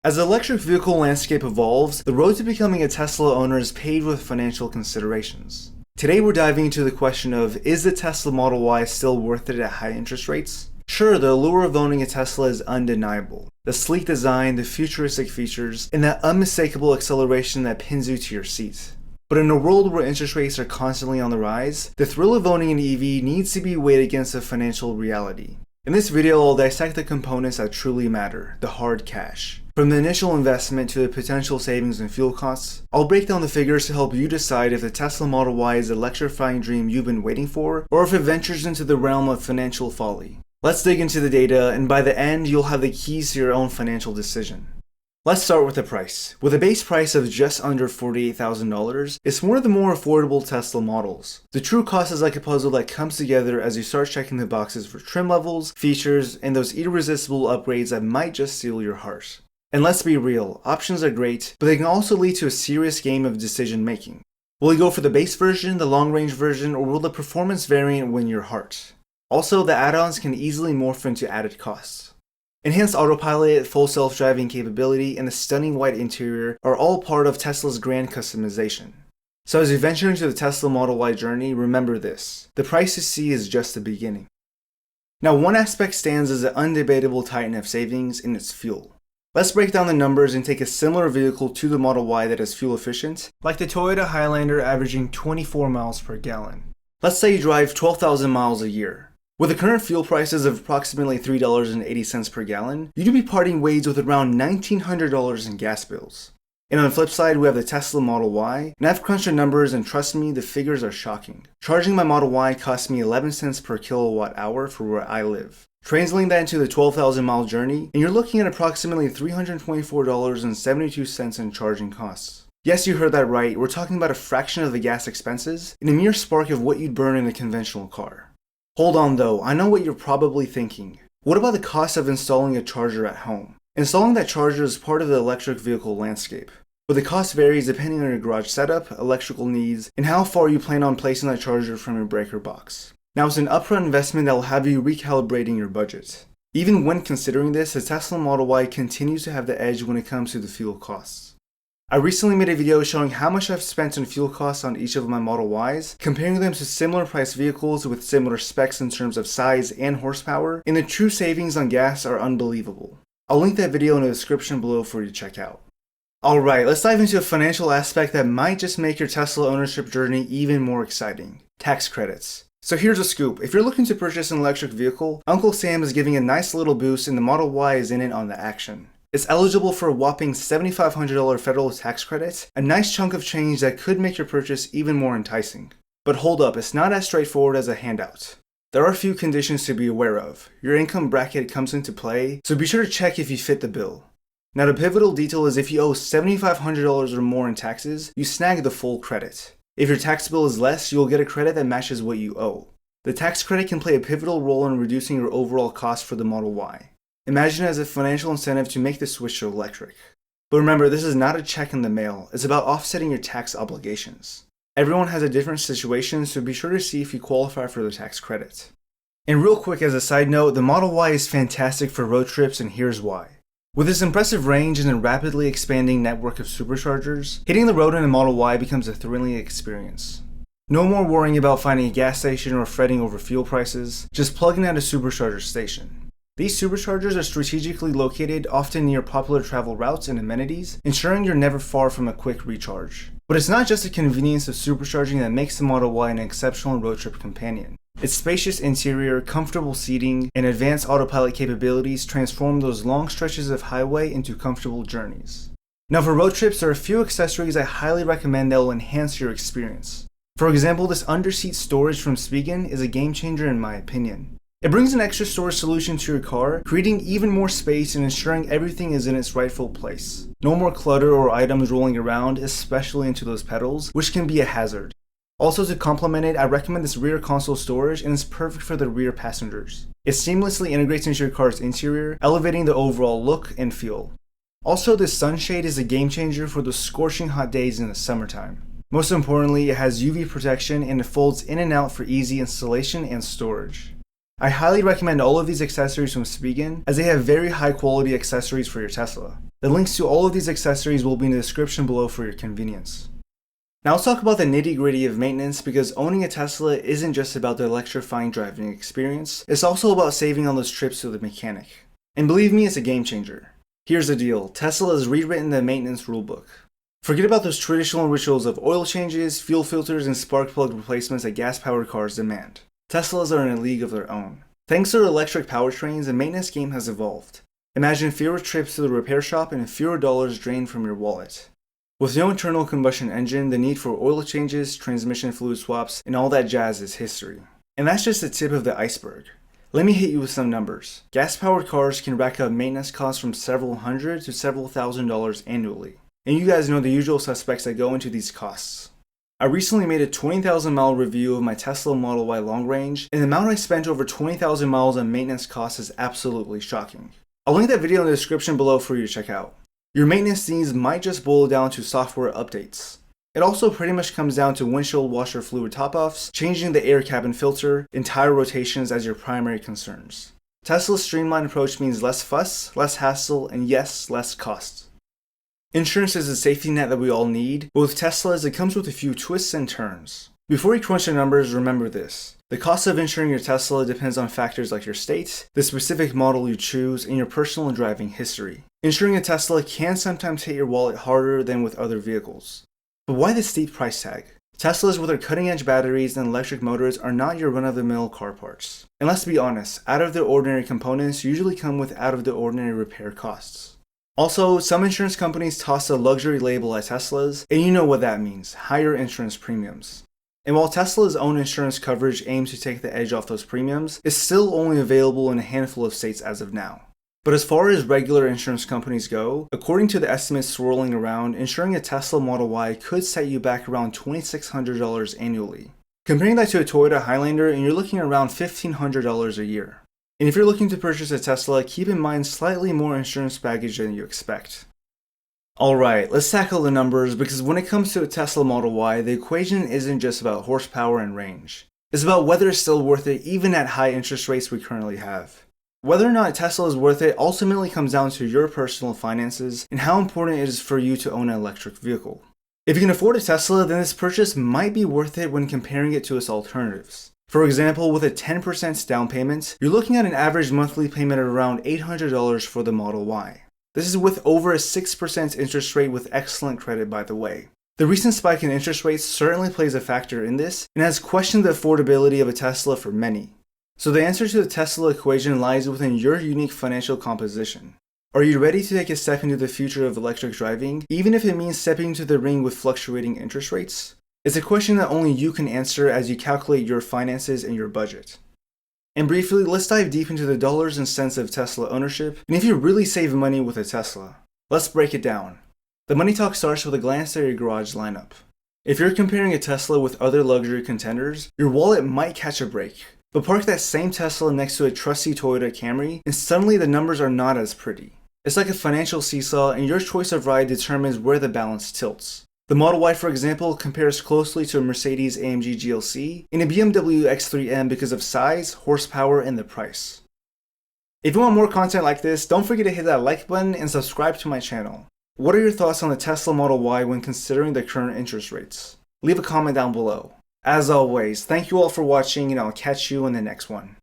As the electric vehicle landscape evolves, the road to becoming a Tesla owner is paved with financial considerations. Today we're diving into the question of, is the Tesla Model Y still worth it at high interest rates? Sure, the allure of owning a Tesla is undeniable. The sleek design, the futuristic features, and that unmistakable acceleration that pins you to your seat. But in a world where interest rates are constantly on the rise, the thrill of owning an EV needs to be weighed against a financial reality. In this video, I'll dissect the components that truly matter, the hard cash. From the initial investment to the potential savings in fuel costs, I'll break down the figures to help you decide if the Tesla Model Y is the electrifying dream you've been waiting for, or if it ventures into the realm of financial folly. Let's dig into the data, and by the end, you'll have the keys to your own financial decision. Let's start with the price. With a base price of just under $48,000, it's one of the more affordable Tesla models. The true cost is like a puzzle that comes together as you start checking the boxes for trim levels, features, and those irresistible upgrades that might just steal your heart. And let's be real, options are great, but they can also lead to a serious game of decision making. Will you go for the base version, the long-range version, or will the performance variant win your heart? Also, the add-ons can easily morph into added costs. Enhanced autopilot, full self-driving capability, and the stunning white interior are all part of Tesla's grand customization. So as you venture into the Tesla Model Y journey, remember this: the price you see is just the beginning. Now, one aspect stands as an undebatable titan of savings, and it's fuel. Let's break down the numbers and take a similar vehicle to the Model Y that is fuel efficient, like the Toyota Highlander averaging 24 miles per gallon. Let's say you drive 12,000 miles a year. With the current fuel prices of approximately $3.80 per gallon, you'd be parting ways with around $1,900 in gas bills. And on the flip side, we have the Tesla Model Y, and I've crunched the numbers and trust me, the figures are shocking. Charging my Model Y costs me 11 cents per kilowatt hour for where I live. Translating that into the 12,000 mile journey, and you're looking at approximately $324.72 in charging costs. Yes, you heard that right, we're talking about a fraction of the gas expenses, and a mere spark of what you'd burn in a conventional car. Hold on though, I know what you're probably thinking. What about the cost of installing a charger at home? Installing that charger is part of the electric vehicle landscape, but the cost varies depending on your garage setup, electrical needs, and how far you plan on placing that charger from your breaker box. Now, it's an upfront investment that will have you recalibrating your budget. Even when considering this, the Tesla Model Y continues to have the edge when it comes to the fuel costs. I recently made a video showing how much I've spent on fuel costs on each of my Model Ys, comparing them to similar priced vehicles with similar specs in terms of size and horsepower, and the true savings on gas are unbelievable. I'll link that video in the description below for you to check out. Alright, let's dive into a financial aspect that might just make your Tesla ownership journey even more exciting: tax credits. So here's a scoop: if you're looking to purchase an electric vehicle, Uncle Sam is giving a nice little boost and the Model Y is in it on the action. It's eligible for a whopping $7,500 federal tax credit, a nice chunk of change that could make your purchase even more enticing. But hold up, it's not as straightforward as a handout. There are a few conditions to be aware of. Your income bracket comes into play, so be sure to check if you fit the bill. Now, the pivotal detail is if you owe $7,500 or more in taxes, you snag the full credit. If your tax bill is less, you'll get a credit that matches what you owe. The tax credit can play a pivotal role in reducing your overall cost for the Model Y. Imagine it as a financial incentive to make the switch to electric. But remember, this is not a check in the mail, it's about offsetting your tax obligations. Everyone has a different situation, so be sure to see if you qualify for the tax credit. And real quick as a side note, the Model Y is fantastic for road trips, and here's why. With its impressive range and a rapidly expanding network of superchargers, hitting the road in a Model Y becomes a thrilling experience. No more worrying about finding a gas station or fretting over fuel prices, just plugging at a supercharger station. These superchargers are strategically located, often near popular travel routes and amenities, ensuring you're never far from a quick recharge. But it's not just the convenience of supercharging that makes the Model Y an exceptional road trip companion. Its spacious interior, comfortable seating, and advanced autopilot capabilities transform those long stretches of highway into comfortable journeys. Now, for road trips, there are a few accessories I highly recommend that will enhance your experience. For example, this underseat storage from Spigen is a game changer in my opinion. It brings an extra storage solution to your car, creating even more space and ensuring everything is in its rightful place. No more clutter or items rolling around, especially into those pedals, which can be a hazard. Also, to complement it, I recommend this rear console storage, and it's perfect for the rear passengers. It seamlessly integrates into your car's interior, elevating the overall look and feel. Also, this sunshade is a game changer for those scorching hot days in the summertime. Most importantly, it has UV protection and it folds in and out for easy installation and storage. I highly recommend all of these accessories from Spigen, as they have very high quality accessories for your Tesla. The links to all of these accessories will be in the description below for your convenience. Now let's talk about the nitty-gritty of maintenance, because owning a Tesla isn't just about the electrifying driving experience, it's also about saving on those trips to the mechanic. And believe me, it's a game changer. Here's the deal, Tesla has rewritten the maintenance rulebook. Forget about those traditional rituals of oil changes, fuel filters, and spark plug replacements that gas-powered cars demand. Teslas are in a league of their own. Thanks to their electric powertrains, the maintenance game has evolved. Imagine fewer trips to the repair shop and fewer dollars drained from your wallet. With no internal combustion engine, the need for oil changes, transmission fluid swaps, and all that jazz is history. And that's just the tip of the iceberg. Let me hit you with some numbers. Gas-powered cars can rack up maintenance costs from several hundred to several $1,000s annually. And you guys know the usual suspects that go into these costs. I recently made a 20,000 mile review of my Tesla Model Y long range, and the amount I spent over 20,000 miles on maintenance costs is absolutely shocking. I'll link that video in the description below for you to check out. Your maintenance needs might just boil down to software updates. It also pretty much comes down to windshield washer fluid top-offs, changing the air cabin filter, and tire rotations as your primary concerns. Tesla's streamlined approach means less fuss, less hassle, and yes, less cost. Insurance is a safety net that we all need, but with Teslas it comes with a few twists and turns. Before you crunch the numbers, remember this. The cost of insuring your Tesla depends on factors like your state, the specific model you choose, and your personal driving history. Insuring a Tesla can sometimes hit your wallet harder than with other vehicles. But why the steep price tag? Teslas with their cutting-edge batteries and electric motors are not your run-of-the-mill car parts. And let's be honest, out-of-the-ordinary components usually come with out-of-the-ordinary repair costs. Also, some insurance companies toss a luxury label at Teslas, and you know what that means, higher insurance premiums. And while Tesla's own insurance coverage aims to take the edge off those premiums, it's still only available in a handful of states as of now. But as far as regular insurance companies go, according to the estimates swirling around, insuring a Tesla Model Y could set you back around $2,600 annually. Comparing that to a Toyota Highlander, and you're looking around $1,500 a year. And if you're looking to purchase a Tesla, keep in mind slightly more insurance baggage than you expect. Alright, let's tackle the numbers, because when it comes to a Tesla Model Y, the equation isn't just about horsepower and range. It's about whether it's still worth it even at high interest rates we currently have. Whether or not Tesla is worth it ultimately comes down to your personal finances and how important it is for you to own an electric vehicle. If you can afford a Tesla, then this purchase might be worth it when comparing it to its alternatives. For example, with a 10% down payment, you're looking at an average monthly payment of around $800 for the Model Y. This is with over a 6% interest rate with excellent credit, by the way. The recent spike in interest rates certainly plays a factor in this and has questioned the affordability of a Tesla for many. So the answer to the Tesla equation lies within your unique financial composition. Are you ready to take a step into the future of electric driving, even if it means stepping into the ring with fluctuating interest rates? It's a question that only you can answer as you calculate your finances and your budget. And briefly, let's dive deep into the dollars and cents of Tesla ownership, and if you really save money with a Tesla. Let's break it down. The money talk starts with a glance at your garage lineup. If you're comparing a Tesla with other luxury contenders, your wallet might catch a break. But park that same Tesla next to a trusty Toyota Camry, and suddenly the numbers are not as pretty. It's like a financial seesaw, and your choice of ride determines where the balance tilts. The Model Y, for example, compares closely to a Mercedes-AMG GLC and a BMW X3M because of size, horsepower, and the price. If you want more content like this, don't forget to hit that like button and subscribe to my channel. What are your thoughts on the Tesla Model Y when considering the current interest rates? Leave a comment down below. As always, thank you all for watching, and I'll catch you in the next one.